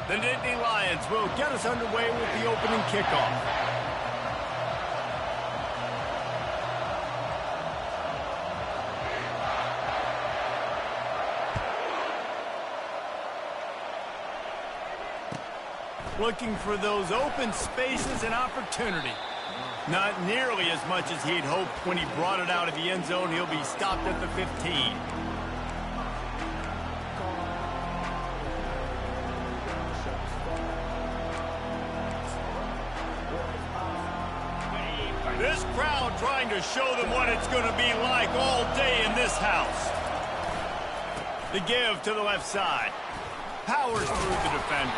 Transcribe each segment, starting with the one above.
The Nittany Lions will get us underway with the opening kickoff. Looking for those open spaces and opportunity. Not nearly as much as he'd hoped when he brought it out of the end zone. He'll be stopped at the 15. This crowd trying to show them what it's going to be like all day in this house. The give to the left side. Powers through the defender.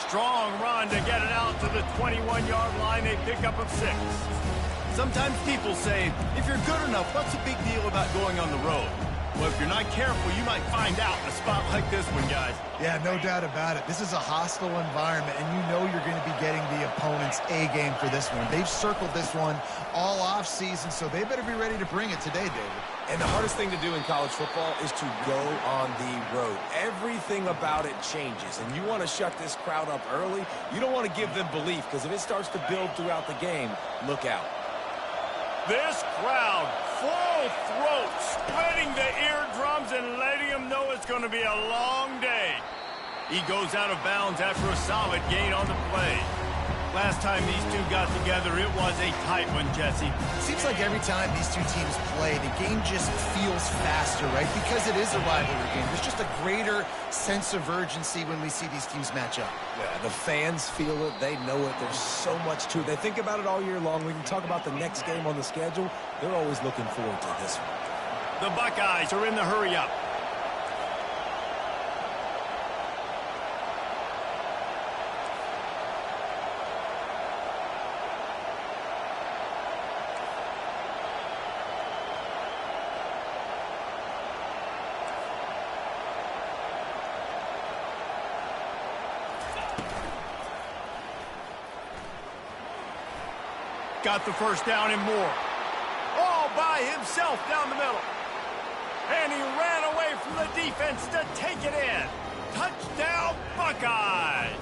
Strong run to get it out to the 21-yard line, a pickup of 6. Sometimes people say, if you're good enough, what's the big deal about going on the road? Well, if you're not careful, you might find out in a spot like this one, guys. Yeah, no doubt about it. This is a hostile environment, and you know you're going to be getting the opponent's A-game for this one. They've circled this one all off-season, so they better be ready to bring it today, David. And the hardest thing to do in college football is to go on the road. Everything about it changes, and you want to shut this crowd up early. You don't want to give them belief, because if it starts to build throughout the game, look out. This crowd, full throat, splitting the eardrums and letting them know it's going to be a long day. He goes out of bounds after a solid gain on the play. Last time these two got together, it was a tight one, Jesse. It seems like every time these two teams play, the game just feels faster, right? Because it is a rivalry game. There's just a greater sense of urgency when we see these teams match up. Yeah, the fans feel it. They know it. There's so much to it. They think about it all year long. We can talk about the next game on the schedule. They're always looking forward to this one. The Buckeyes are in the hurry-up. Got the first down and more. All by himself down the middle. And he ran away from the defense to take it in. Touchdown, Buckeyes.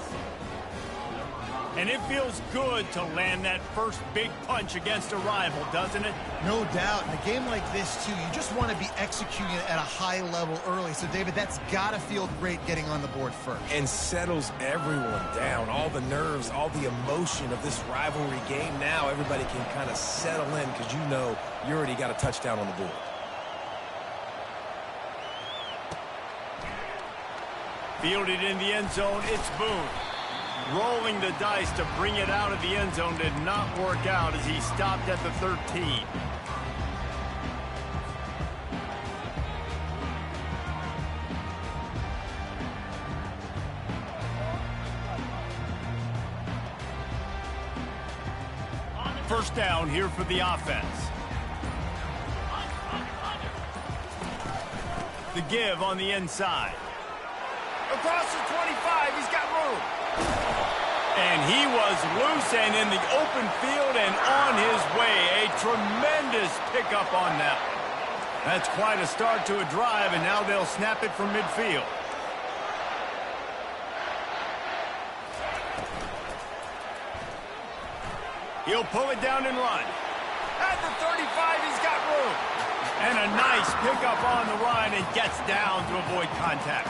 And it feels good to land that first big punch against a rival, doesn't it? No doubt. In a game like this, too, you just want to be executing it at a high level early. So, David, that's got to feel great getting on the board first. And settles everyone down. All the nerves, all the emotion of this rivalry game. Now everybody can kind of settle in because you know you already got a touchdown on the board. Fielded in the end zone, it's Boone. Rolling the dice to bring it out of the end zone did not work out as he stopped at the 13. First down here for the offense. The give on the inside. Across the 25, he's got room. And he was loose and in the open field and on his way. A tremendous pickup on that one. That's quite a start to a drive, and now they'll snap it from midfield. He'll pull it down and run. At the 35, he's got room. And a nice pickup on the run and gets down to avoid contact.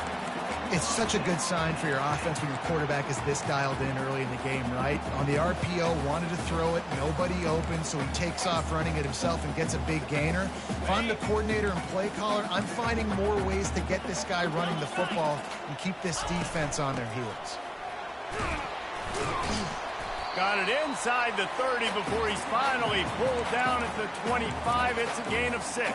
It's such a good sign for your offense when your quarterback is this dialed in early in the game, right? On the RPO, wanted to throw it, nobody open, so he takes off running it himself and gets a big gainer. If I'm the coordinator and play caller, I'm finding more ways to get this guy running the football and keep this defense on their heels. Got it inside the 30 before he's finally pulled down at the 25. It's a gain of 6.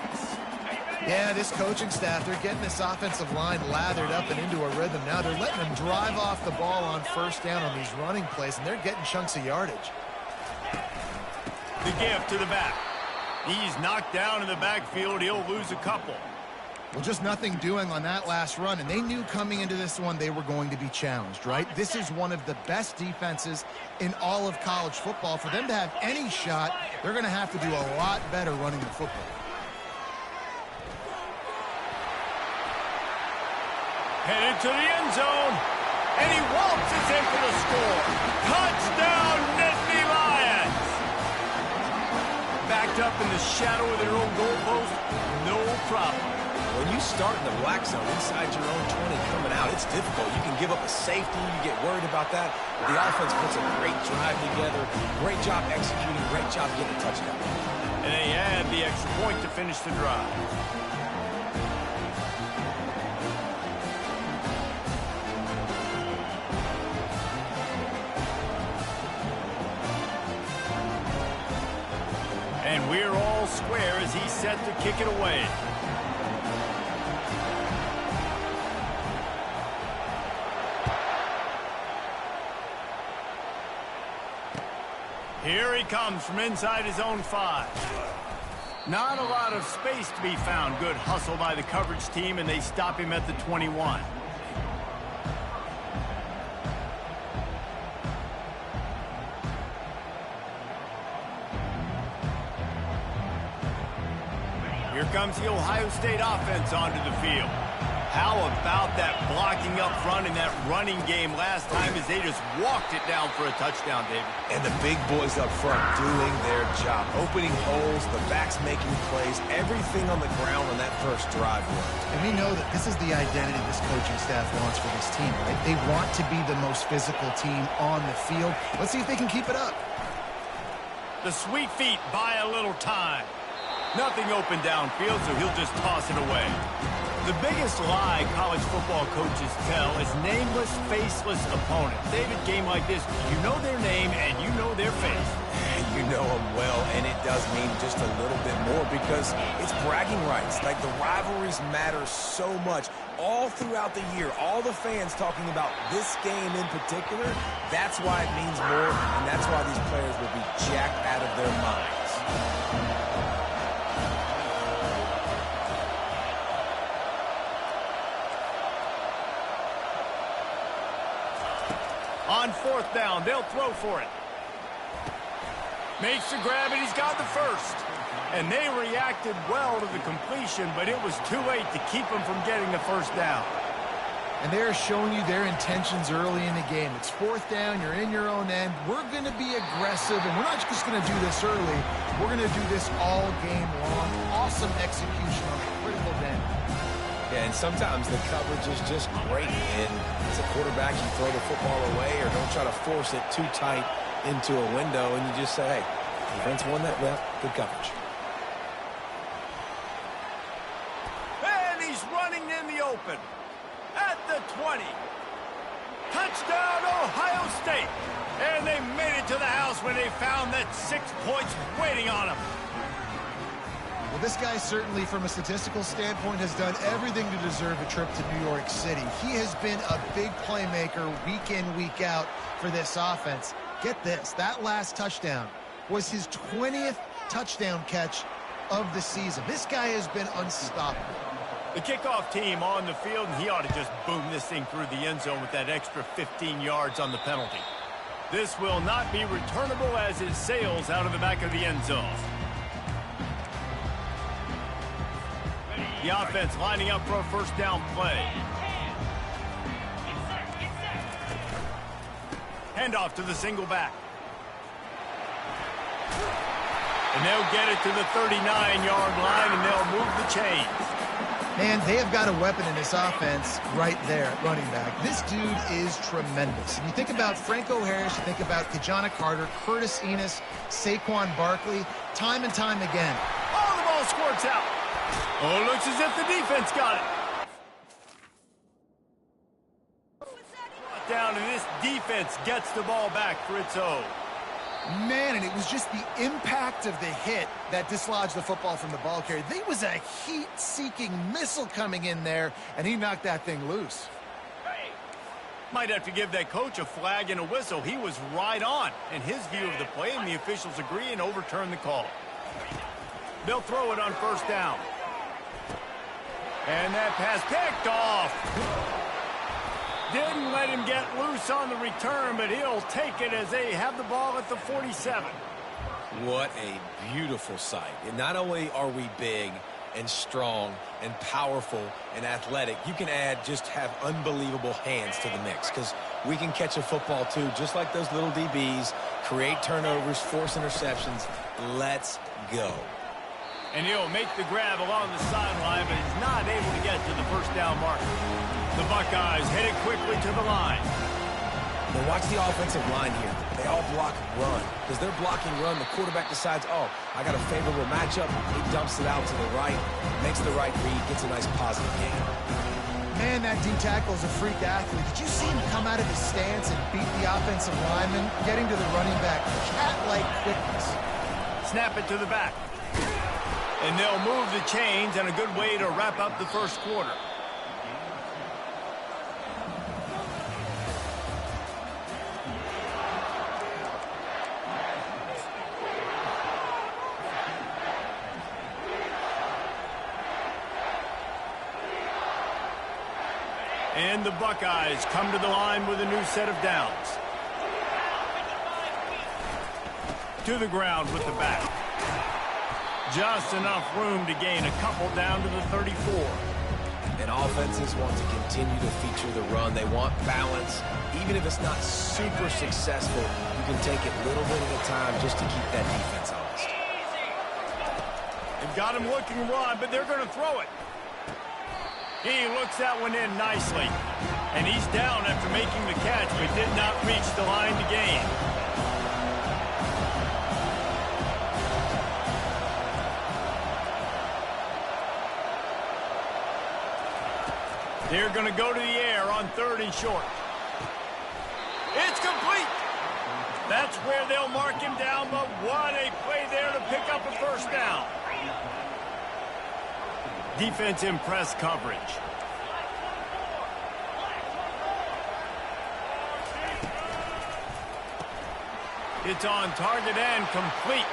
Yeah, this coaching staff, they're getting this offensive line lathered up and into a rhythm now. They're letting them drive off the ball on first down on these running plays, and they're getting chunks of yardage. The give to the back. He's knocked down in the backfield. He'll lose a couple. Well, just nothing doing on that last run, and they knew coming into this one they were going to be challenged, right? This is one of the best defenses in all of college football. For them to have any shot, they're going to have to do a lot better running the football. Headed to the end zone. And he waltzes in for the score. Touchdown, Nittany Lions! Backed up in the shadow of their own goalpost, no problem. When you start in the black zone inside your own 20 coming out, it's difficult. You can give up a safety. You get worried about that. But the offense puts a great drive together. Great job executing. Great job getting a touchdown. And they add the extra point to finish the drive. And we're all square as he's set to kick it away. Here he comes from inside his own 5. Not a lot of space to be found. Good hustle by the coverage team, and they stop him at the 21. Here comes the Ohio State offense onto the field. How about that blocking up front in that running game last time as they just walked it down for a touchdown, David? And the big boys up front doing their job. Opening holes, the backs making plays, everything on the ground on that first drive worked. And we know that this is the identity this coaching staff wants for this team, right? They want to be the most physical team on the field. Let's see if they can keep it up. The sweet feet buy a little time. Nothing open downfield, so he'll just toss it away. The biggest lie college football coaches tell is nameless, faceless opponents. David, game like this, you know their name and you know their face. You know them well, and it does mean just a little bit more because it's bragging rights. Like, the rivalries matter so much all throughout the year. All the fans talking about this game in particular, that's why it means more, and that's why these players will be jacked out of their minds. On 4th down, they'll throw for it. Makes the grab, and he's got the first. And they reacted well to the completion, but it was too late to keep them from getting the first down. And they're showing you their intentions early in the game. It's 4th down, you're in your own end. We're going to be aggressive, and we're not just going to do this early. We're going to do this all game long. Awesome execution on a critical down. Yeah, and sometimes the coverage is just great. And as a quarterback, you throw the football away or don't try to force it too tight into a window, and you just say, hey, defense won that, well, good coverage. And he's running in the open at the 20. Touchdown, Ohio State. And they made it to the house when they found that 6 points waiting on them. Well, this guy certainly, from a statistical standpoint, has done everything to deserve a trip to New York City. He has been a big playmaker week in, week out for this offense. Get this, that last touchdown was his 20th touchdown catch of the season. This guy has been unstoppable. The kickoff team on the field, and he ought to just boom this thing through the end zone with that extra 15 yards on the penalty. This will not be returnable as it sails out of the back of the end zone. The offense lining up for a first down play. Handoff to the single back. And they'll get it to the 39-yard line, and they'll move the chains. Man, they have got a weapon in this offense right there at running back. This dude is tremendous. And you think about Franco Harris, you think about Kajana Carter, Curtis Enos, Saquon Barkley, time and time again. Oh, the ball squirts out. Oh, it looks as if the defense got it. Down, and this defense gets the ball back for its own. Man, and it was just the impact of the hit that dislodged the football from the ball carrier. There was a heat-seeking missile coming in there, and he knocked that thing loose. Might have to give that coach a flag and a whistle. He was right on in his view of the play, and the officials agree and overturn the call. They'll throw it on first down. And that pass picked off. Didn't let him get loose on the return, but he'll take it as they have the ball at the 47. What a beautiful sight. And not only are we big and strong and powerful and athletic, you can have unbelievable hands to the mix, because we can catch a football too, just like those little DBs, create turnovers, force interceptions. Let's go. And he'll make the grab along the sideline, but he's not able to get to the first down marker. The Buckeyes headed quickly to the line. Now watch the offensive line here. They all block run. Because they're blocking run, the quarterback decides, oh, I got a favorable matchup. He dumps it out to the right, makes the right read, gets a nice positive gain. Man, that D tackle is a freak athlete. Did you see him come out of his stance and beat the offensive lineman, getting to the running back? Cat-like quickness. Snap it to the back. And they'll move the chains, and a good way to wrap up the first quarter. And the Buckeyes come to the line with a new set of downs. To the ground with the back. Just enough room to gain a couple down to the 34. And offenses want to continue to feature the run. They want balance. Even if it's not super successful, you can take it little bit at a time just to keep that defense honest. They've got him looking wide, but they're going to throw it. He looks that one in nicely. And he's down after making the catch, but did not reach the line to gain. They're going to go to the air on 3rd and short. It's complete. That's where they'll mark him down, but what a play there to pick up a first down. Defense in press coverage. It's on target and complete.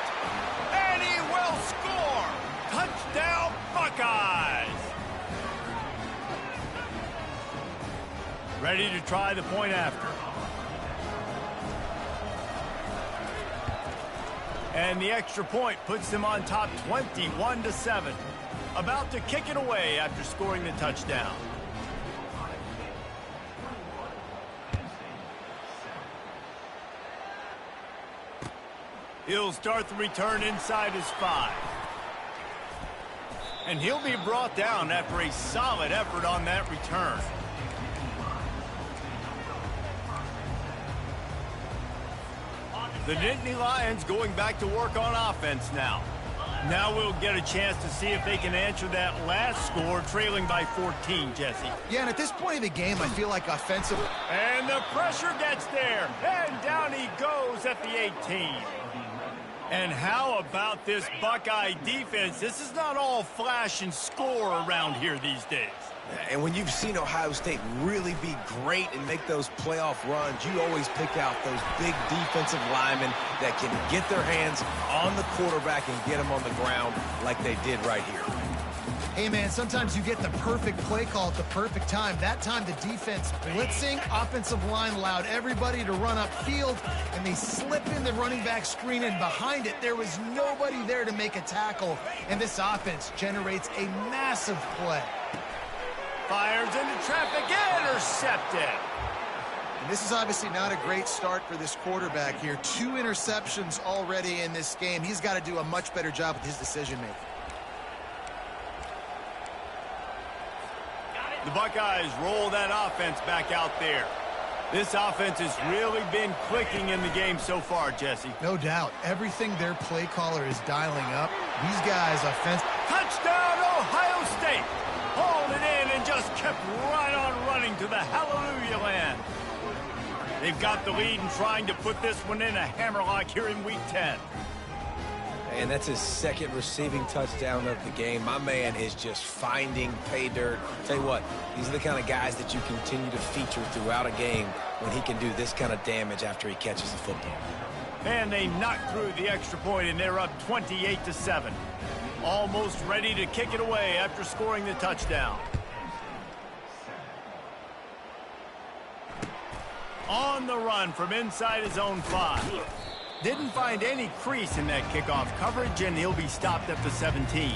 And he will score. Touchdown, Buckeyes. Ready to try the point after. And the extra point puts them on top 21-7. About to kick it away after scoring the touchdown. He'll start the return inside his 5. And he'll be brought down after a solid effort on that return. The Nittany Lions going back to work on offense now. Now we'll get a chance to see if they can answer that last score, trailing by 14, Jesse. Yeah, and at this point of the game, I feel like offensive. And the pressure gets there. And down he goes at the 18. And how about this Buckeye defense? This is not all flash and score around here these days. And when you've seen Ohio State really be great and make those playoff runs, you always pick out those big defensive linemen that can get their hands on the quarterback and get him on the ground like they did right here. Hey, man, sometimes you get the perfect play call at the perfect time. That time, the defense blitzing, offensive line allowed everybody to run upfield, and they slip in the running back screen, and behind it, there was nobody there to make a tackle, and this offense generates a massive play. Fires into traffic, intercepted. And this is obviously not a great start for this quarterback here. 2 interceptions already in this game. He's got to do a much better job with his decision-making. The Buckeyes roll that offense back out there. This offense has really been clicking in the game so far, Jesse. No doubt. Everything their play caller is dialing up. These guys offense. Touchdown, Ohio State. Hauled it in and just kept right on running to the hallelujah land. They've got the lead and trying to put this one in a hammerlock here in Week 10. And that's his 2nd receiving touchdown of the game. My man is just finding pay dirt. Tell you what, these are the kind of guys that you continue to feature throughout a game when he can do this kind of damage after he catches the football. And they knock through the extra point, and they're up 28-7. Almost ready to kick it away after scoring the touchdown. On the run from inside his own 5. Didn't find any crease in that kickoff coverage, and he'll be stopped at the 17.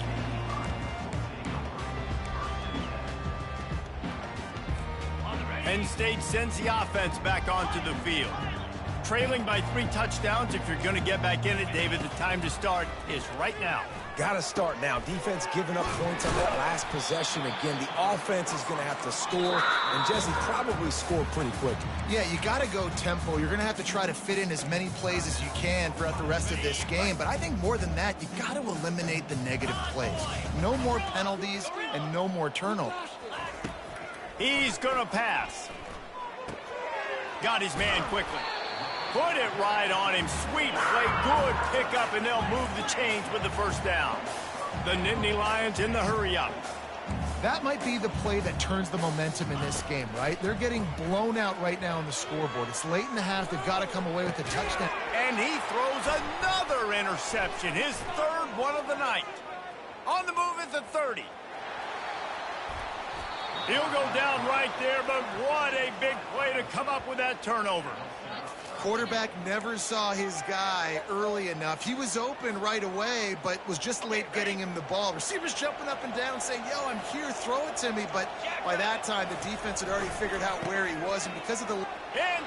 Penn State sends the offense back onto the field. Trailing by 3 touchdowns, if you're going to get back in it, David, the time to start is right now. Got to start now. Defense giving up points on that last possession. Again, the offense is going to have to score, and Jesse probably score pretty quick. Yeah, you got to go tempo. You're going to have to try to fit in as many plays as you can throughout the rest of this game. But I think more than that, you got to eliminate the negative plays. No more penalties and no more turnovers. He's going to pass. Got his man quickly. Put it right on him. Sweet play. Good pickup, and they'll move the chains with the first down. The Nittany Lions in the hurry-up. That might be the play that turns the momentum in this game, right? They're getting blown out right now on the scoreboard. It's late in the half. They've got to come away with a touchdown. And he throws another interception, his 3rd one of the night. On the move at the 30. He'll go down right there, but what a big play to come up with that turnover. Quarterback never saw his guy early enough. He was open right away, but was just late getting him the ball. Receivers jumping up and down saying, yo, I'm here, throw it to me. But by that time, the defense had already figured out where he was. And because of the... Into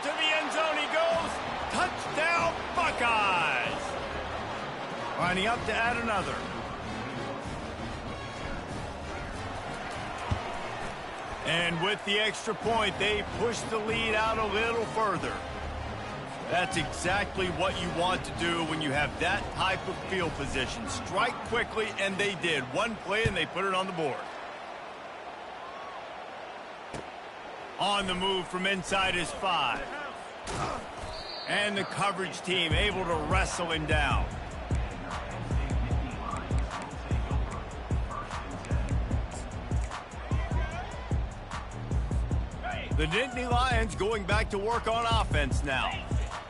the end zone he goes. Touchdown, Buckeyes. Lining up to add another. And with the extra point, they push the lead out a little further. That's exactly what you want to do when you have that type of field position. Strike quickly, and they did. One play, and they put it on the board. On the move from inside his 5. And the coverage team able to wrestle him down. The Nittany Lions going back to work on offense now.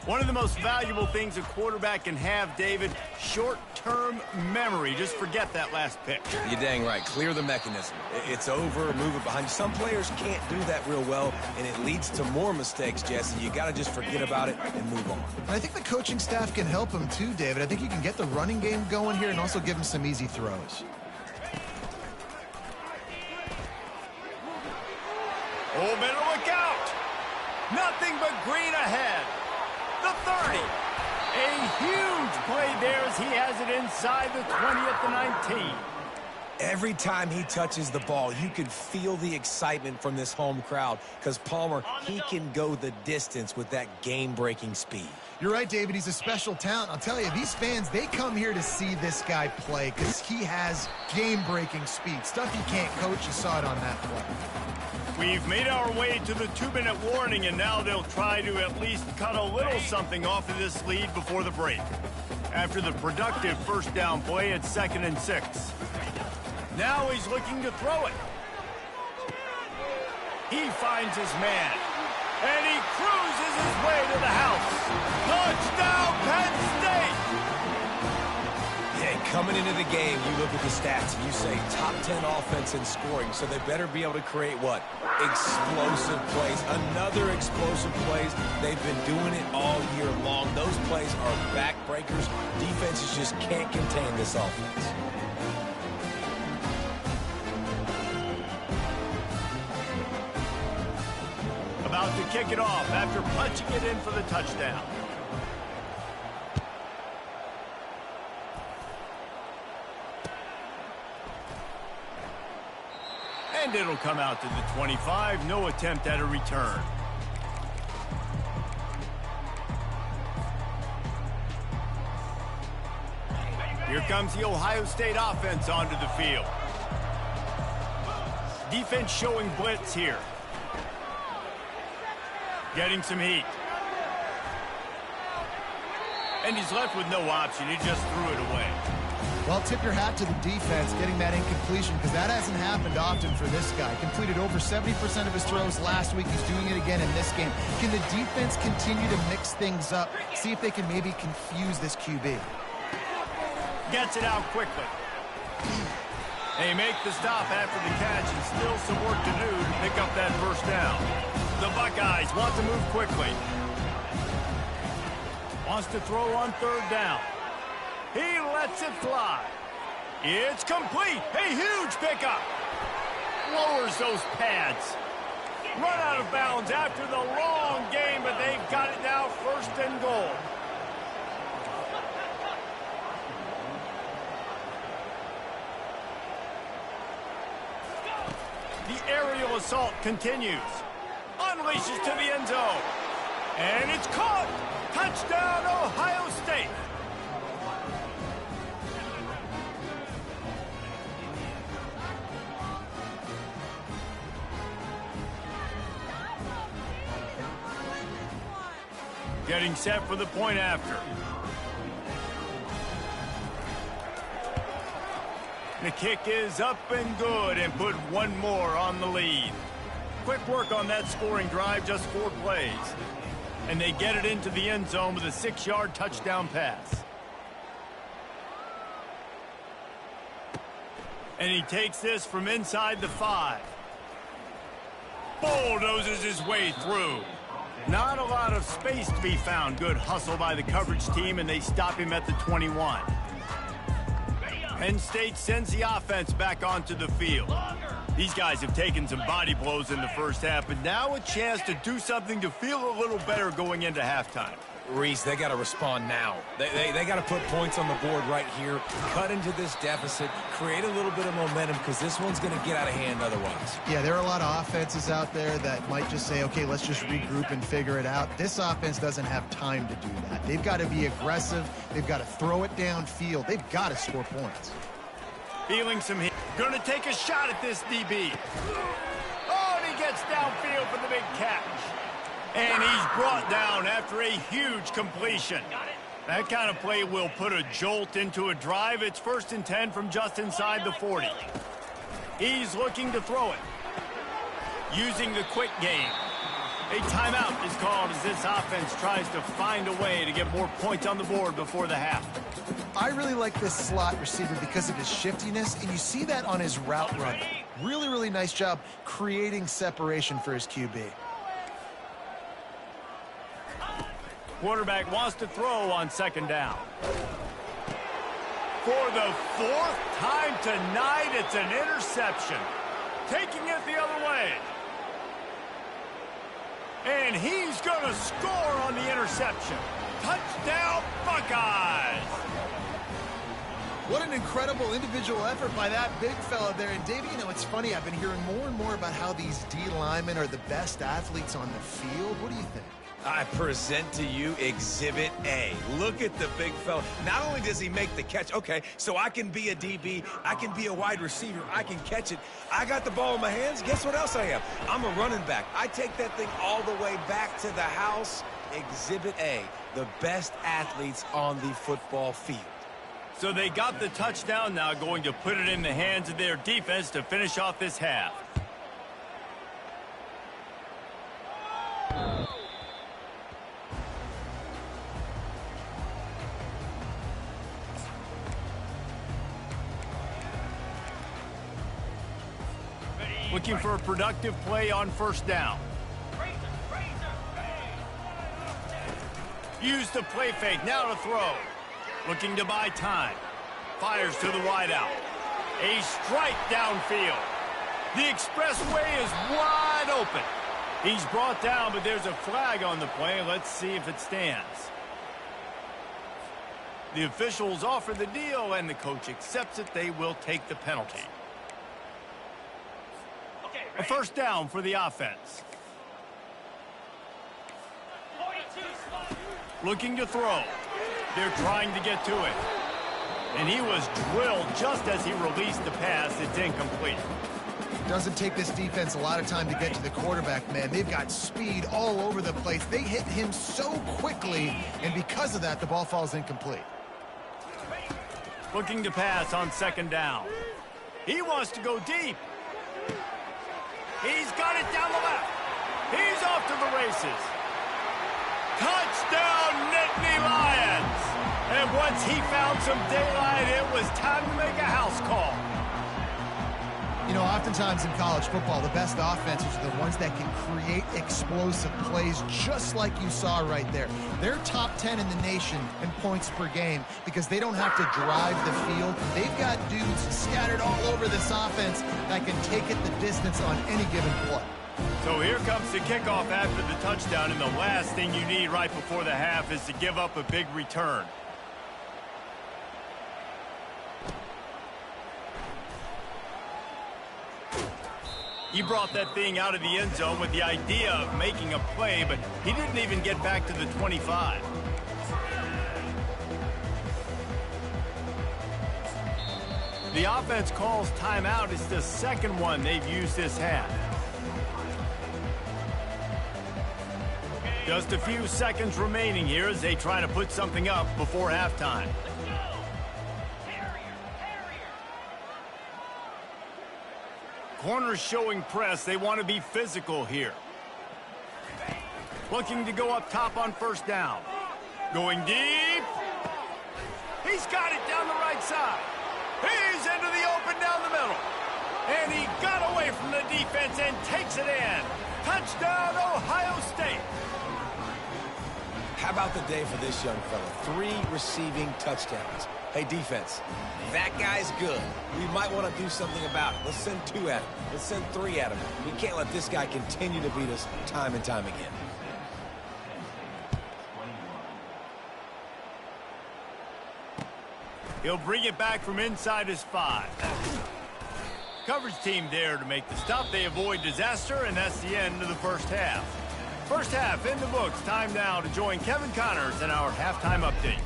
One of the most valuable things a quarterback can have, David, short-term memory. Just forget that last pick. You're dang right. Clear the mechanism. It's over, move it behind you. Some players can't do that real well, and it leads to more mistakes, Jesse. You got to just forget about it and move on. And I think the coaching staff can help him too, David. I think you can get the running game going here and also give him some easy throws. Oh, better look out. Nothing but green ahead. The 30. A huge play there as he has it inside the 20 at the 19. Every time he touches the ball, you can feel the excitement from this home crowd because Palmer, he can go the distance with that game-breaking speed. You're right, David. He's a special talent. I'll tell you, these fans, they come here to see this guy play because he has game-breaking speed. Stuff you can't coach. You saw it on that play. We've made our way to the 2-minute warning, and now they'll try to at least cut a little something off of this lead before the break. After the productive first down play, it's 2nd and 6. Now he's looking to throw it. He finds his man, and he cruises his way to the house. Touchdown, Penn State! Coming into the game, you look at the stats and you say top 10 offense in scoring, so they better be able to create what? Explosive plays. Another explosive plays. They've been doing it all year long. Those plays are backbreakers. Defenses just can't contain this offense. About to kick it off after punching it in for the touchdown. And it'll come out to the 25. No attempt at a return. Here comes the Ohio State offense onto the field. Defense showing blitz here. Getting some heat. And he's left with no option. He just threw it away. Well, tip your hat to the defense getting that incompletion because that hasn't happened often for this guy. Completed over 70% of his throws last week. He's doing it again in this game. Can the defense continue to mix things up? See if they can maybe confuse this QB. Gets it out quickly. They make the stop after the catch and still some work to do to pick up that first down. The Buckeyes want to move quickly. Wants to throw on 3rd down. He lets it fly. It's complete. A huge pickup. Lowers those pads. Run out of bounds after the long game, but they've got it now, 1st and goal. The aerial assault continues. Unleashes to the end zone. And it's caught. Touchdown, Ohio State. Getting set for the point after. The kick is up and good and put one more on the lead. Quick work on that scoring drive, just 4 plays. And they get it into the end zone with a 6-yard touchdown pass. And he takes this from inside the 5. Bulldozes his way through. Not a lot of space to be found. Good hustle by the coverage team, and they stop him at the 21. Penn State sends the offense back onto the field. These guys have taken some body blows in the first half, but now a chance to do something to feel a little better going into halftime. Reese, they got to respond now. They got to put points on the board right here, cut into this deficit, create a little bit of momentum, because this one's going to get out of hand otherwise. Yeah, there are a lot of offenses out there that might just say, okay, let's just regroup and figure it out. This offense doesn't have time to do that. They've got to be aggressive. They've got to throw it downfield. They've got to score points. Feeling some heat. Going to take a shot at this DB. Oh, and he gets downfield for the big catch. And he's brought down after a huge completion. That kind of play will put a jolt into a drive. It's 1st and 10 from just inside the 40. He's looking to throw it. Using the quick game. A timeout is called as this offense tries to find a way to get more points on the board before the half. I really like this slot receiver because of his shiftiness, and you see that on his route running. Really, really nice job creating separation for his QB. Quarterback wants to throw on 2nd down. For the 4th time tonight, it's an interception. Taking it the other way. And he's going to score on the interception. Touchdown, Buckeyes! What an incredible individual effort by that big fella there. And, Dave, you know, it's funny. I've been hearing more and more about how these D linemen are the best athletes on the field. What do you think? I present to you Exhibit A. Look at the big fella. Not only does he make the catch, okay, so I can be a DB, I can be a wide receiver, I can catch it. I got the ball in my hands. Guess what else I am? I'm a running back. I take that thing all the way back to the house. Exhibit A, the best athletes on the football field. So they got the touchdown, now going to put it in the hands of their defense to finish off this half. Looking for a productive play on 1st down. Use the play fake, now to throw. Looking to buy time. Fires to the wideout. A strike downfield. The expressway is wide open. He's brought down, but there's a flag on the play. Let's see if it stands. The officials offer the deal, and the coach accepts it. They will take the penalty. A 1st down for the offense. Looking to throw. They're trying to get to it. And he was drilled just as he released the pass. It's incomplete. Doesn't take this defense a lot of time to get to the quarterback, man. They've got speed all over the place. They hit him so quickly, and because of that, the ball falls incomplete. Looking to pass on 2nd down. He wants to go deep. He's got it down the left. He's off to the races. Touchdown, Nittany Lions! And once he found some daylight, it was time to make a house call. You know, oftentimes in college football, the best offenses are the ones that can create explosive plays, just like you saw right there. They're top 10 in the nation in points per game because they don't have to drive the field. They've got dudes scattered all over this offense that can take it the distance on any given play. So here comes the kickoff after the touchdown, and the last thing you need right before the half is to give up a big return. He brought that thing out of the end zone with the idea of making a play, but he didn't even get back to the 25. The offense calls timeout. It's the second one they've used this half. Just a few seconds remaining here as they try to put something up before halftime. Corners showing press. They want to be physical here. Looking to go up top on first down. Going deep. He's got it down the right side. He's into the open down the middle. And he got away from the defense and takes it in. Touchdown, Ohio State. How about the day for this young fella? 3 receiving touchdowns. Hey, defense, that guy's good. We might want to do something about it. Let's send 2 at him. Let's send 3 at him. We can't let this guy continue to beat us time and time again. He'll bring it back from inside his 5. Coverage team there to make the stop. They avoid disaster, and that's the end of the first half. First half in the books. Time now to join Kevin Connors in our halftime update.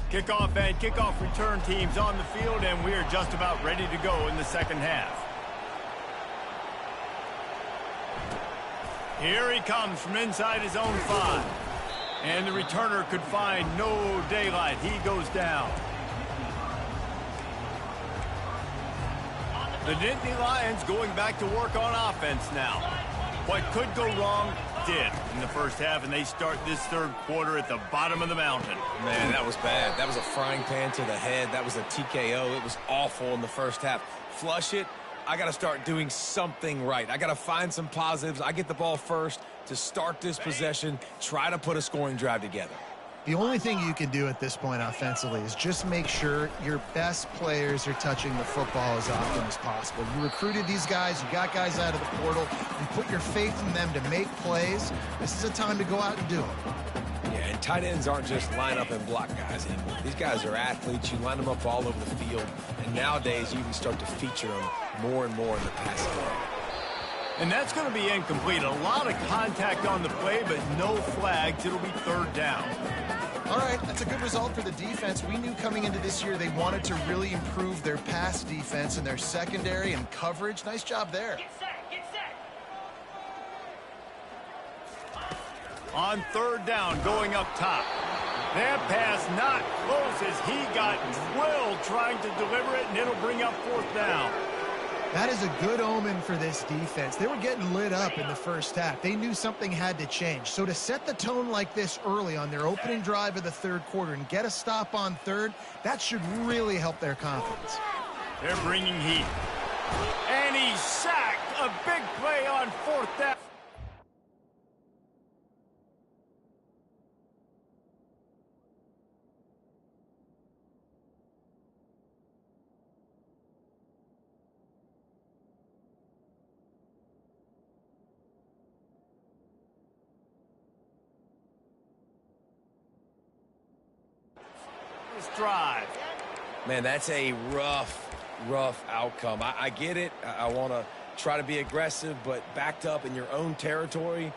Kickoff and kickoff return teams on the field, and we're just about ready to go in the second half. Here he comes from inside his own 5. And the returner could find no daylight. He goes down. The Nittany Lions going back to work on offense now. What could go wrong did in the first half, and they start this third quarter at the bottom of the mountain. Man, that was bad. That was a frying pan to the head. That was a TKO. It was awful in the first half. Flush it. I got to start doing something right. I got to find some positives. I get the ball first to start this possession, try to put a scoring drive together. The only thing you can do at this point offensively is just make sure your best players are touching the football as often as possible. You recruited these guys, you got guys out of the portal, you put your faith in them to make plays. This is a time to go out and do it. Yeah, and tight ends aren't just line up and block guys anymore. These guys are athletes. You line them up all over the field, and nowadays you can start to feature them more and more in the passing game. And that's going to be incomplete. A lot of contact on the play, but no flags. It'll be third down. All right, that's a good result for the defense. We knew coming into this year they wanted to really improve their pass defense and their secondary and coverage. Nice job there. Get set, get set. On third down, going up top. That pass not close as he got drilled trying to deliver it, and it'll bring up fourth down. That is a good omen for this defense. They were getting lit up in the first half. They knew something had to change. So to set the tone like this early on their opening drive of the third quarter and get a stop on third, that should really help their confidence. They're bringing heat. And he's sacked. A big play on fourth down. Drive. Man, that's a rough outcome. I get it. I want to try to be aggressive, but backed up in your own territory,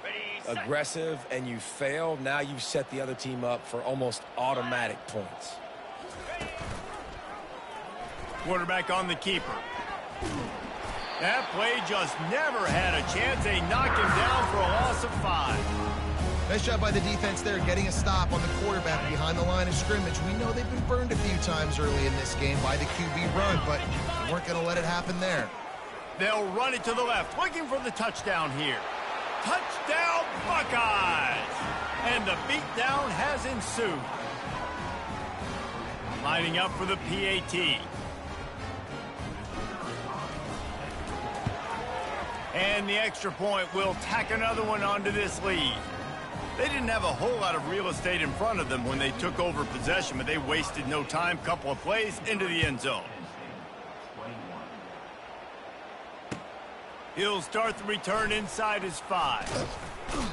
aggressive, and you fail. Now you've set the other team up for almost automatic points. Quarterback on the keeper. That play just never had a chance. They knocked him down for a loss of 5. Nice job by the defense there, getting a stop on the quarterback behind the line of scrimmage. We know they've been burned a few times early in this game by the QB run, but they weren't going to let it happen there. They'll run it to the left, looking for the touchdown here. Touchdown, Buckeyes! And the beatdown has ensued. Lining up for the PAT. And the extra point will tack another one onto this lead. They didn't have a whole lot of real estate in front of them when they took over possession, but they wasted no time. Couple of plays into the end zone. He'll start the return inside his 5.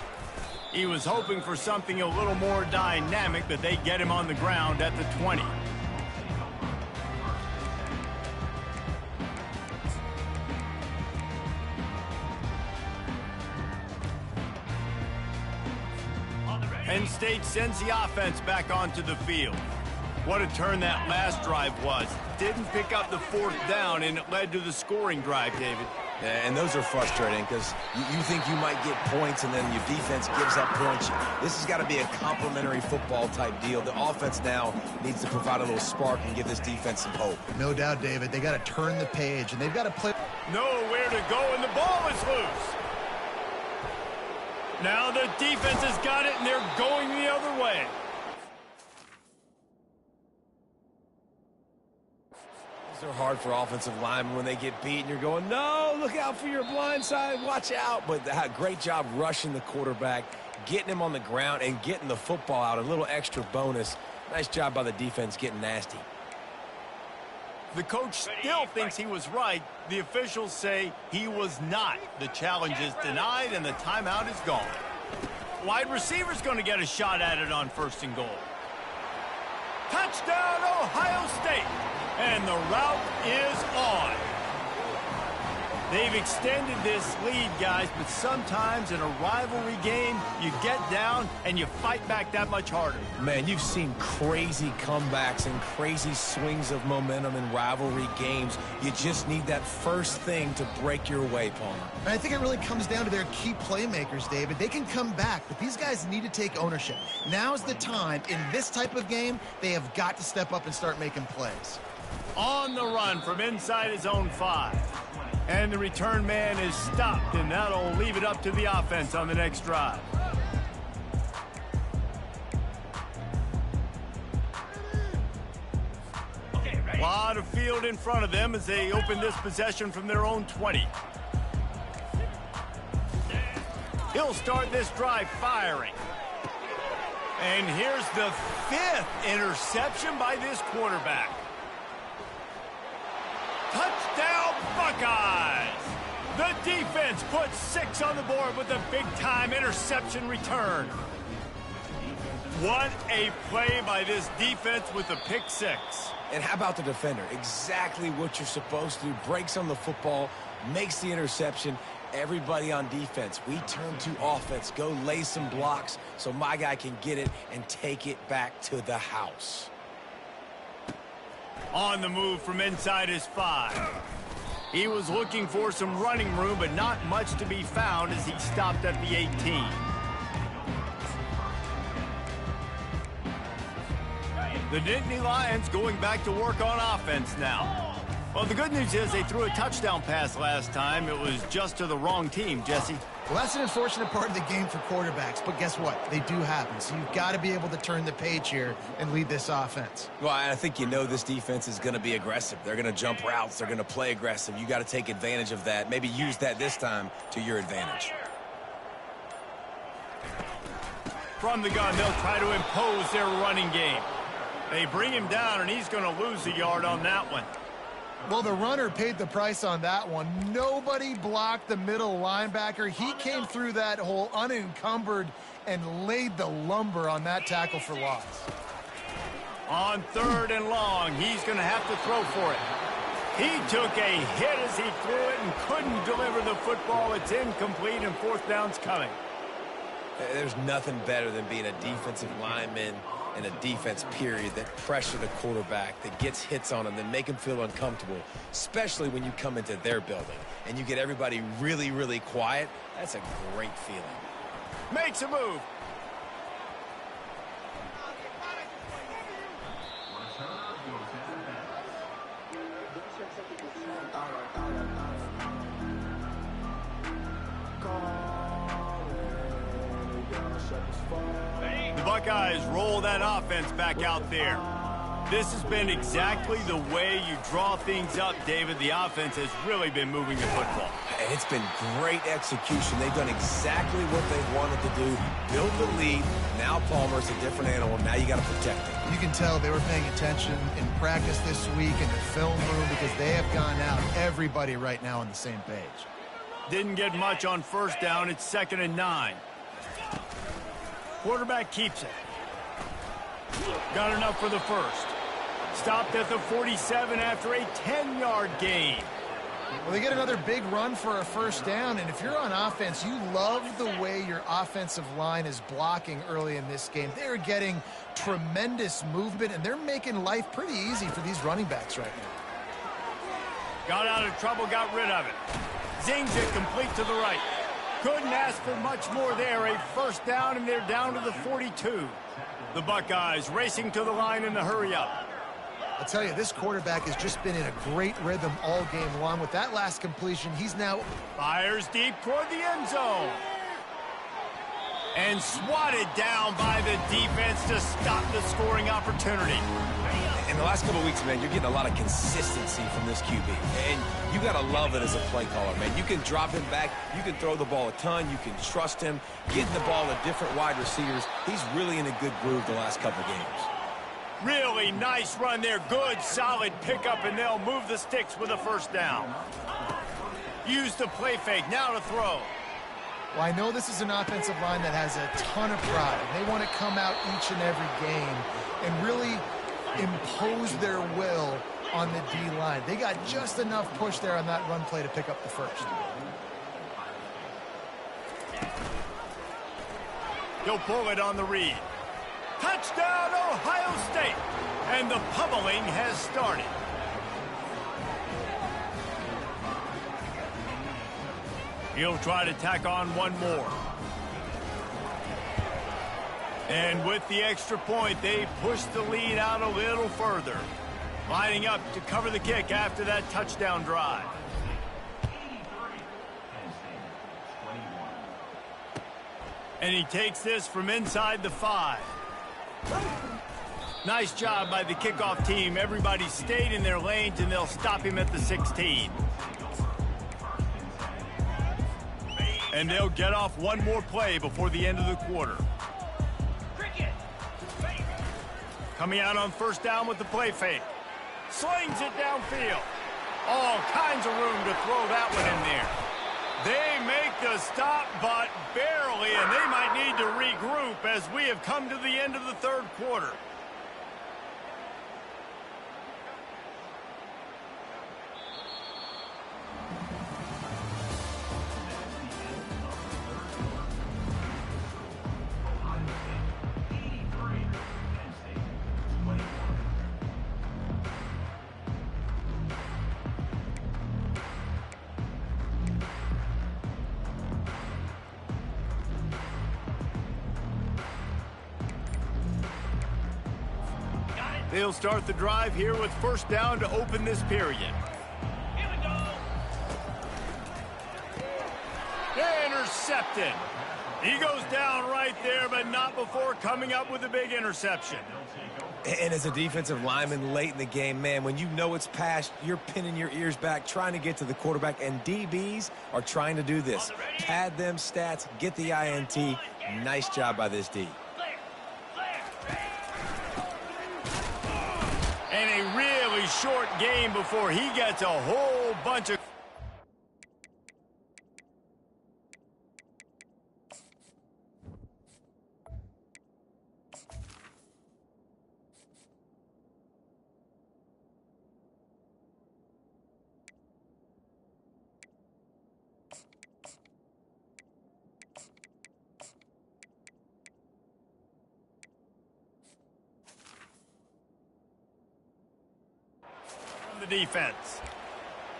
He was hoping for something a little more dynamic, but they get him on the ground at the 20. Penn State sends the offense back onto the field. What a turn that last drive was. Didn't pick up the 4th down, and it led to the scoring drive, David. Yeah, and those are frustrating because you think you might get points and then your defense gives up points. This has got to be a complimentary football type deal. The offense now needs to provide a little spark and give this defense some hope. No doubt, David. They got to turn the page, and they've got to play. Nowhere to go, and the ball is loose. Now the defense has got it, and they're going the other way. These are hard for offensive linemen when they get beat, and you're going, no, look out for your blind side, watch out. But great job rushing the quarterback, getting him on the ground, and getting the football out. A little extra bonus. Nice job by the defense getting nasty. The coach still thinks he was right. The officials say he was not. The challenge is denied, and the timeout is gone. Wide receiver's going to get a shot at it on 1st and goal. Touchdown, Ohio State! And the route is on. They've extended this lead, guys, but sometimes in a rivalry game, you get down and you fight back that much harder. Man, you've seen crazy comebacks and crazy swings of momentum in rivalry games. You just need that first thing to break your way, Palmer. And I think it really comes down to their key playmakers, David. They can come back, but these guys need to take ownership. Now's the time. In this type of game, they have got to step up and start making plays. On the run from inside his own 5. And the return man is stopped, and that'll leave it up to the offense on the next drive. A lot of field in front of them as they open this possession from their own 20. He'll start this drive firing. And here's the 5th interception by this quarterback. Touchdown, Buckeyes! The defense puts 6 on the board with a big-time interception return. What a play by this defense with a pick 6. And how about the defender? Exactly what you're supposed to do. Breaks on the football, makes the interception. Everybody on defense, we turn to offense. Go lay some blocks so my guy can get it and take it back to the house. On the move from inside his 5. He was looking for some running room, but not much to be found as he stopped at the 18. The Nittany Lions going back to work on offense now. Well, the good news is they threw a touchdown pass last time. It was just to the wrong team, Jesse. Well, that's an unfortunate part of the game for quarterbacks, but guess what? They do happen, so you've got to be able to turn the page here and lead this offense. Well, I think you know this defense is going to be aggressive. They're going to jump routes. They're going to play aggressive. You got to take advantage of that. Maybe use that this time to your advantage. From the gun, they'll try to impose their running game. They bring him down, and he's going to lose a yard on that one. Well, the runner paid the price on that one. Nobody blocked the middle linebacker. He came through that hole unencumbered and laid the lumber on that tackle for loss. On 3rd and long, he's going to have to throw for it. He took a hit as he threw it and couldn't deliver the football. It's incomplete, and 4th down's coming. There's nothing better than being a defensive lineman and a defense period that pressure the quarterback, that gets hits on him, that make him feel uncomfortable, especially when you come into their building and you get everybody really, really quiet. That's a great feeling. Makes a move. The Buckeyes roll that offense back out there. This has been exactly the way you draw things up, David. The offense has really been moving the football. And it's been great execution. They've done exactly what they wanted to do. Build the lead. Now Palmer's a different animal. Now you got to protect it. You can tell they were paying attention in practice this week in the film room because they have gone out, everybody right now on the same page. Didn't get much on first down. It's 2nd and 9. Quarterback keeps it. Got enough for the first. Stopped at the 47 after a 10-yard gain. Well, they get another big run for a first down, and if you're on offense, you love the way your offensive line is blocking early in this game. They're getting tremendous movement, and they're making life pretty easy for these running backs right now. Got out of trouble, got rid of it. Zings it complete to the right. Couldn't ask for much more there. A first down, and they're down to the 42. The Buckeyes racing to the line in the hurry-up. I'll tell you, this quarterback has just been in a great rhythm all game long. With that last completion, he's now... Fires deep toward the end zone. And swatted down by the defense to stop the scoring opportunity. In the last couple of weeks, man, you're getting a lot of consistency from this QB. And you got to love it as a play caller, man. You can drop him back. You can throw the ball a ton. You can trust him. Getting the ball to different wide receivers. He's really in a good groove the last couple of games. Really nice run there. Good, solid pickup, and they'll move the sticks with a first down. Use the play fake. Now to throw. Well, I know this is an offensive line that has a ton of pride. They want to come out each and every game and really impose their will on the D-line. They got just enough push there on that run play to pick up the first. He'll pull it on the read. Touchdown, Ohio State! And the pummeling has started. He'll try to tack on one more. And with the extra point, they push the lead out a little further. Lining up to cover the kick after that touchdown drive. And he takes this from inside the 5. Nice job by the kickoff team. Everybody stayed in their lanes, and they'll stop him at the 16. And they'll get off one more play before the end of the quarter. Coming out on first down with the play fake. Slings it downfield. All kinds of room to throw that one in there. They make the stop, but barely, and they might need to regroup as we have come to the end of the third quarter. They'll start the drive here with first down to open this period. Here we go. Intercepted. He goes down right there, but not before coming up with a big interception. And as a defensive lineman late in the game, man, when you know it's past, you're pinning your ears back, trying to get to the quarterback, and DBs are trying to do this. Pad them stats, get the INT. Nice job by this D. And a really short game before he gets a whole bunch of... the defense.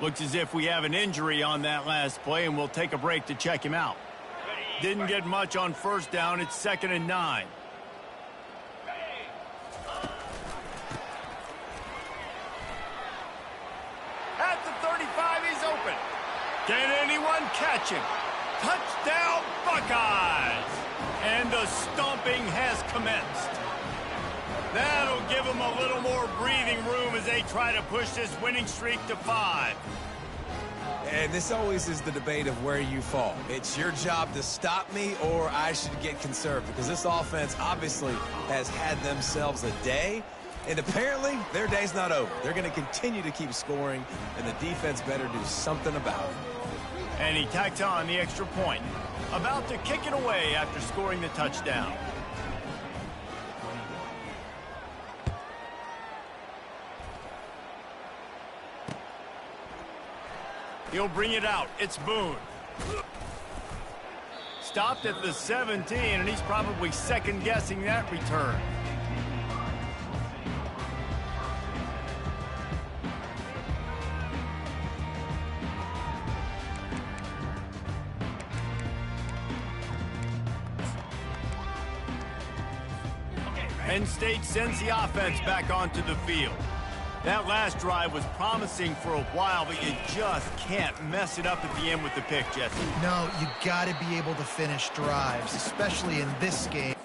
Looks as if we have an injury on that last play, and we'll take a break to check him out. Didn't get much on first down. It's 2nd and 9. At the 35, he's open. Can anyone catch him? Touchdown, Buckeyes! And the stomping has commenced. That'll give them a little more breathing room as they try to push this winning streak to 5. And this always is the debate of where you fall. It's your job to stop me, or I should get conserved, because this offense obviously has had themselves a day, and apparently their day's not over. They're going to continue to keep scoring, and the defense better do something about it. And he tacks on the extra point. About to kick it away after scoring the touchdown. He'll bring it out. It's Boone. Stopped at the 17, and he's probably second-guessing that return. Penn State sends the offense back onto the field. That last drive was promising for a while, but you just can't mess it up at the end with the pick, Jesse. No, you got to be able to finish drives, especially in this game.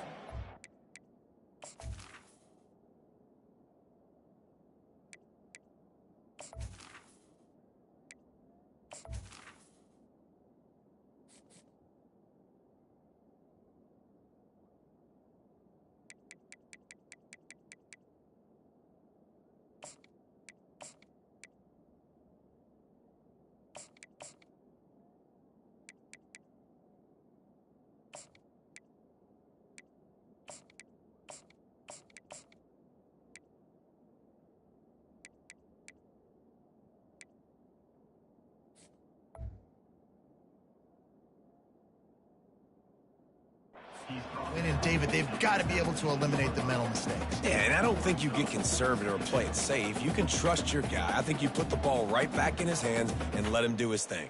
And David, they've got to be able to eliminate the mental mistakes. Yeah, and I don't think you get conservative or play it safe. You can trust your guy. I think you put the ball right back in his hands and let him do his thing.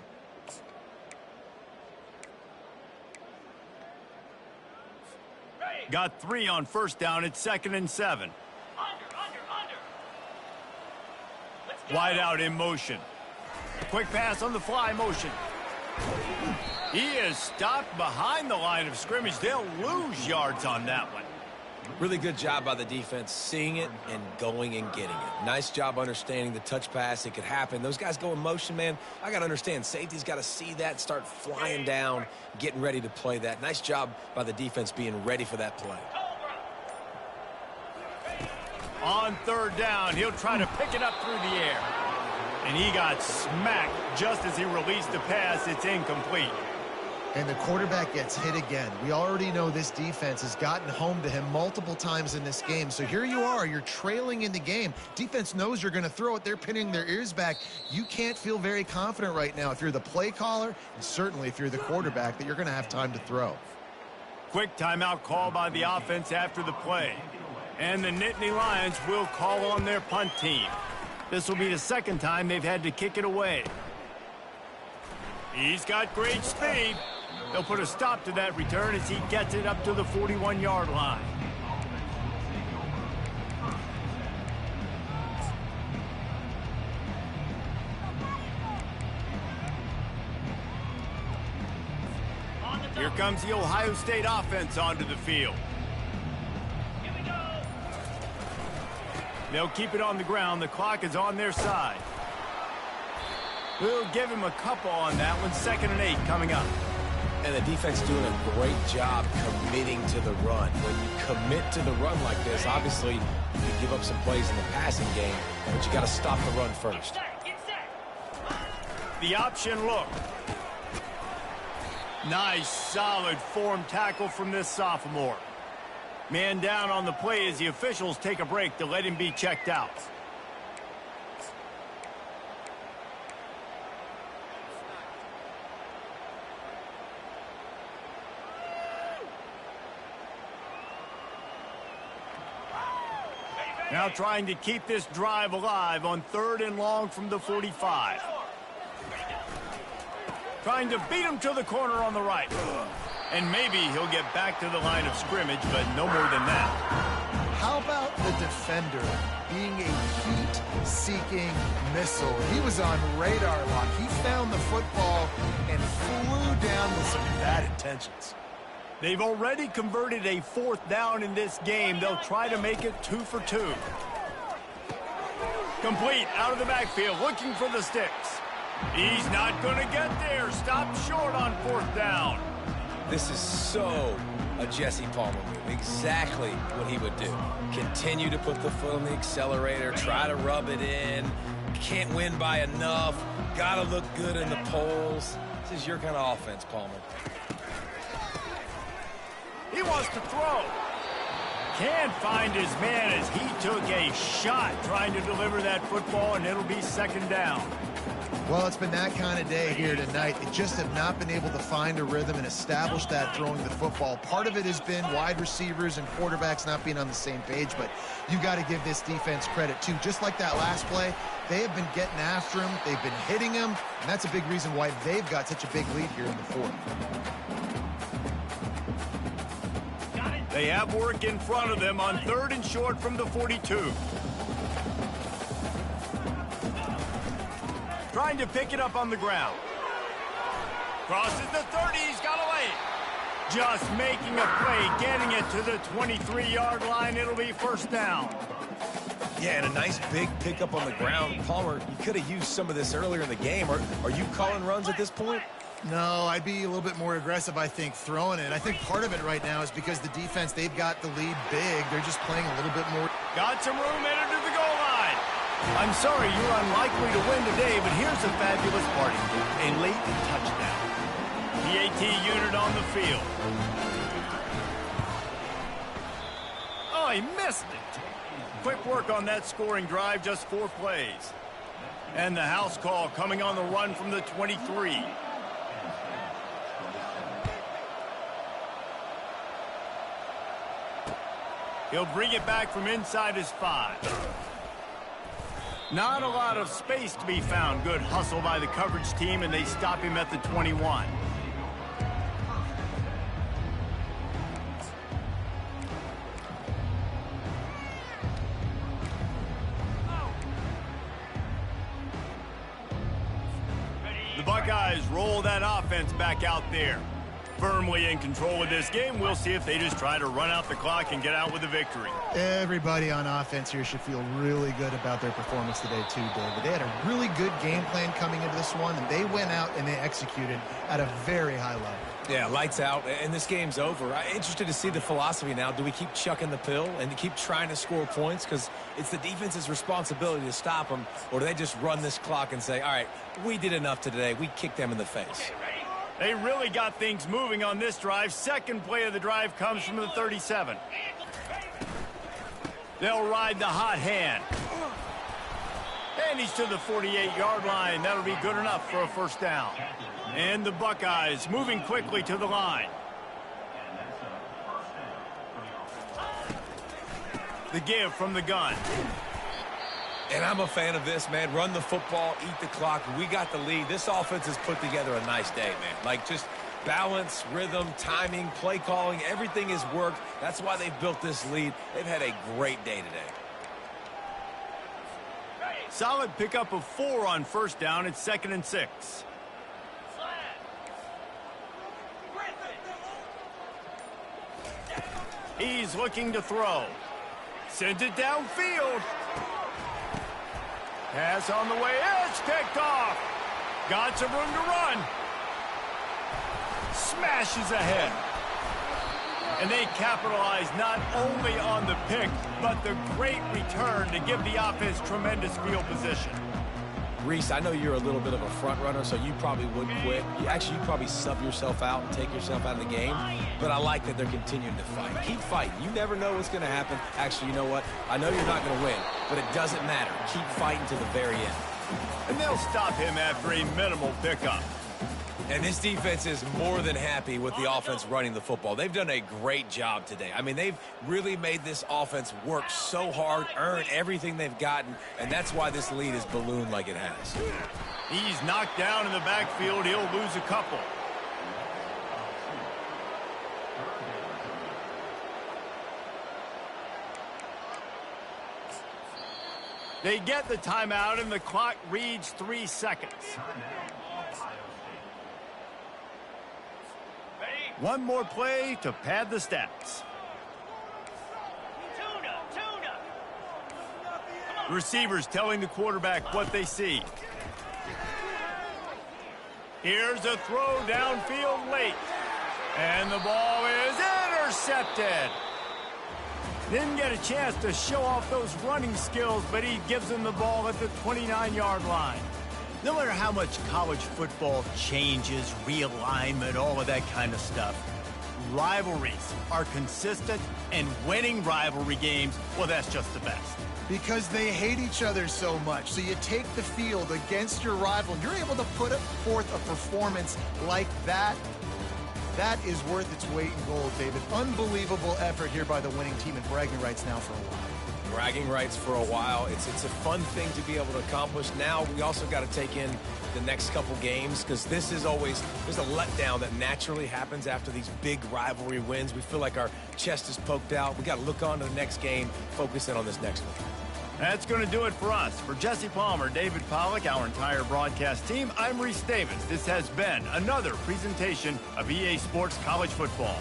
Got 3 on first down. It's 2nd and 7. Under. Let's go. Wide out in motion. Quick pass on the fly motion. He is stopped behind the line of scrimmage. They'll lose yards on that one. Really good job by the defense, seeing it and going and getting it. Nice job understanding the touch pass. It could happen. Those guys go in motion, man. I got to understand, safety's got to see that, start flying down, getting ready to play that. Nice job by the defense being ready for that play. On 3rd down, he'll try to pick it up through the air. And he got smacked just as he released the pass. It's incomplete. And the quarterback gets hit again. We already know this defense has gotten home to him multiple times in this game. So here you are, you're trailing in the game. Defense knows you're going to throw it. They're pinning their ears back. You can't feel very confident right now if you're the play caller, and certainly if you're the quarterback, that you're going to have time to throw. Quick timeout call by the offense after the play. And the Nittany Lions will call on their punt team. This will be the 2nd time they've had to kick it away. He's got great speed. They'll put a stop to that return as he gets it up to the 41-yard line. Here comes the Ohio State offense onto the field. Here we go. They'll keep it on the ground. The clock is on their side. We'll give him a couple on that one. 2nd and 8 coming up. And the defense doing a great job committing to the run. When you commit to the run like this, obviously you give up some plays in the passing game, but you got to stop the run first. Get set. The option look. Nice, solid form tackle from this sophomore. Man down on the play as the officials take a break to let him be checked out. Now trying to keep this drive alive on 3rd and long from the 45. Trying to beat him to the corner on the right. And maybe he'll get back to the line of scrimmage, but no more than that. How about the defender being a heat-seeking missile? He was on radar lock. He found the football and flew down with some bad intentions. They've already converted a 4th down in this game. They'll try to make it 2 for 2. Complete out of the backfield, looking for the sticks. He's not going to get there. Stopped short on 4th down. This is so a Jesse Palmer move. Exactly what he would do. Continue to put the foot on the accelerator, try to rub it in. Can't win by enough. Gotta look good in the polls. This is your kind of offense, Palmer. He wants to throw. Can't find his man as he took a shot trying to deliver that football, and it'll be second down. Well, it's been that kind of day here tonight. They just have not been able to find a rhythm and establish that throwing the football. Part of it has been wide receivers and quarterbacks not being on the same page, but you got to give this defense credit too. Just like that last play, they have been getting after him. They've been hitting him, and that's a big reason why they've got such a big lead here in the fourth. They have work in front of them on 3rd and short from the 42. Trying to pick it up on the ground. Crosses the 30, he's got away. Just making a play, getting it to the 23-yard line. It'll be first down. Yeah, and a nice big pickup on the ground. Palmer, you could have used some of this earlier in the game. Are you calling runs at this point? No, I'd be a little bit more aggressive, I think, throwing it. I think part of it right now is because the defense, they've got the lead big. They're just playing a little bit more. Got some room, headed to the goal line. I'm sorry you're unlikely to win today, but here's a fabulous party. A late touchdown. PAT unit on the field. Oh, he missed it. Quick work on that scoring drive, just 4 plays. And the house call coming on the run from the 23. He'll bring it back from inside his 5. Not a lot of space to be found. Good hustle by the coverage team, and they stop him at the 21. The Buckeyes roll that offense back out there. Firmly in control of this game. We'll see if they just try to run out the clock and get out with a victory. Everybody on offense here should feel really good about their performance today too, David. They had a really good game plan coming into this one, and they went out and they executed at a very high level. Yeah, lights out, and this game's over. I'm interested to see the philosophy now. Do we keep chucking the pill and keep trying to score points? Because it's the defense's responsibility to stop them, or do they just run this clock and say, all right, we did enough today. We kicked them in the face. They really got things moving on this drive. Second play of the drive comes from the 37. They'll ride the hot hand. And he's to the 48-yard line. That'll be good enough for a first down. And the Buckeyes moving quickly to the line. The give from the gun. And I'm a fan of this, man. Run the football, eat the clock. We got the lead. This offense has put together a nice day, man. Like, just balance, rhythm, timing, play calling, everything has worked. That's why they've built this lead. They've had a great day today. Solid pickup of 4 on first down. It's 2nd and 6. He's looking to throw. Sends it downfield. Pass on the way. It's picked off. Got some room to run. Smashes ahead. And they capitalize not only on the pick, but the great return to give the offense tremendous field position. Reese, I know you're a little bit of a front runner, so you probably would quit. You'd probably sub yourself out and take yourself out of the game. But I like that they're continuing to fight. Keep fighting. You never know what's going to happen. Actually, you know what? I know you're not going to win, but it doesn't matter. Keep fighting to the very end. And they'll stop him after a minimal pickup. And this defense is more than happy with the offense running the football. They've done a great job today. I mean, they've really made this offense work so hard, earn everything they've gotten, and that's why this lead is ballooned like it has. He's knocked down in the backfield. He'll lose a couple. They get the timeout, and the clock reads 3 seconds. One more play to pad the stats. Receivers telling the quarterback what they see. Here's a throw downfield late. And the ball is intercepted. Didn't get a chance to show off those running skills, but he gives him the ball at the 29-yard line. No matter how much college football changes, realignment, all of that kind of stuff, rivalries are consistent, and winning rivalry games, well, that's just the best. Because they hate each other so much. So you take the field against your rival, and you're able to put forth a performance like that. That is worth its weight in gold, David. Unbelievable effort here by the winning team, and bragging rights now for a while. Bragging rights for a while. It's a fun thing to be able to accomplish. Now we also got to take in the next couple games, because this is always, there's a letdown that naturally happens after these big rivalry wins. We feel like our chest is poked out. We got to look on to the next game, focus in on this next one. That's going to do it for us. For Jesse Palmer, David Pollack, our entire broadcast team, I'm Reese Davis. This has been another presentation of EA Sports College Football.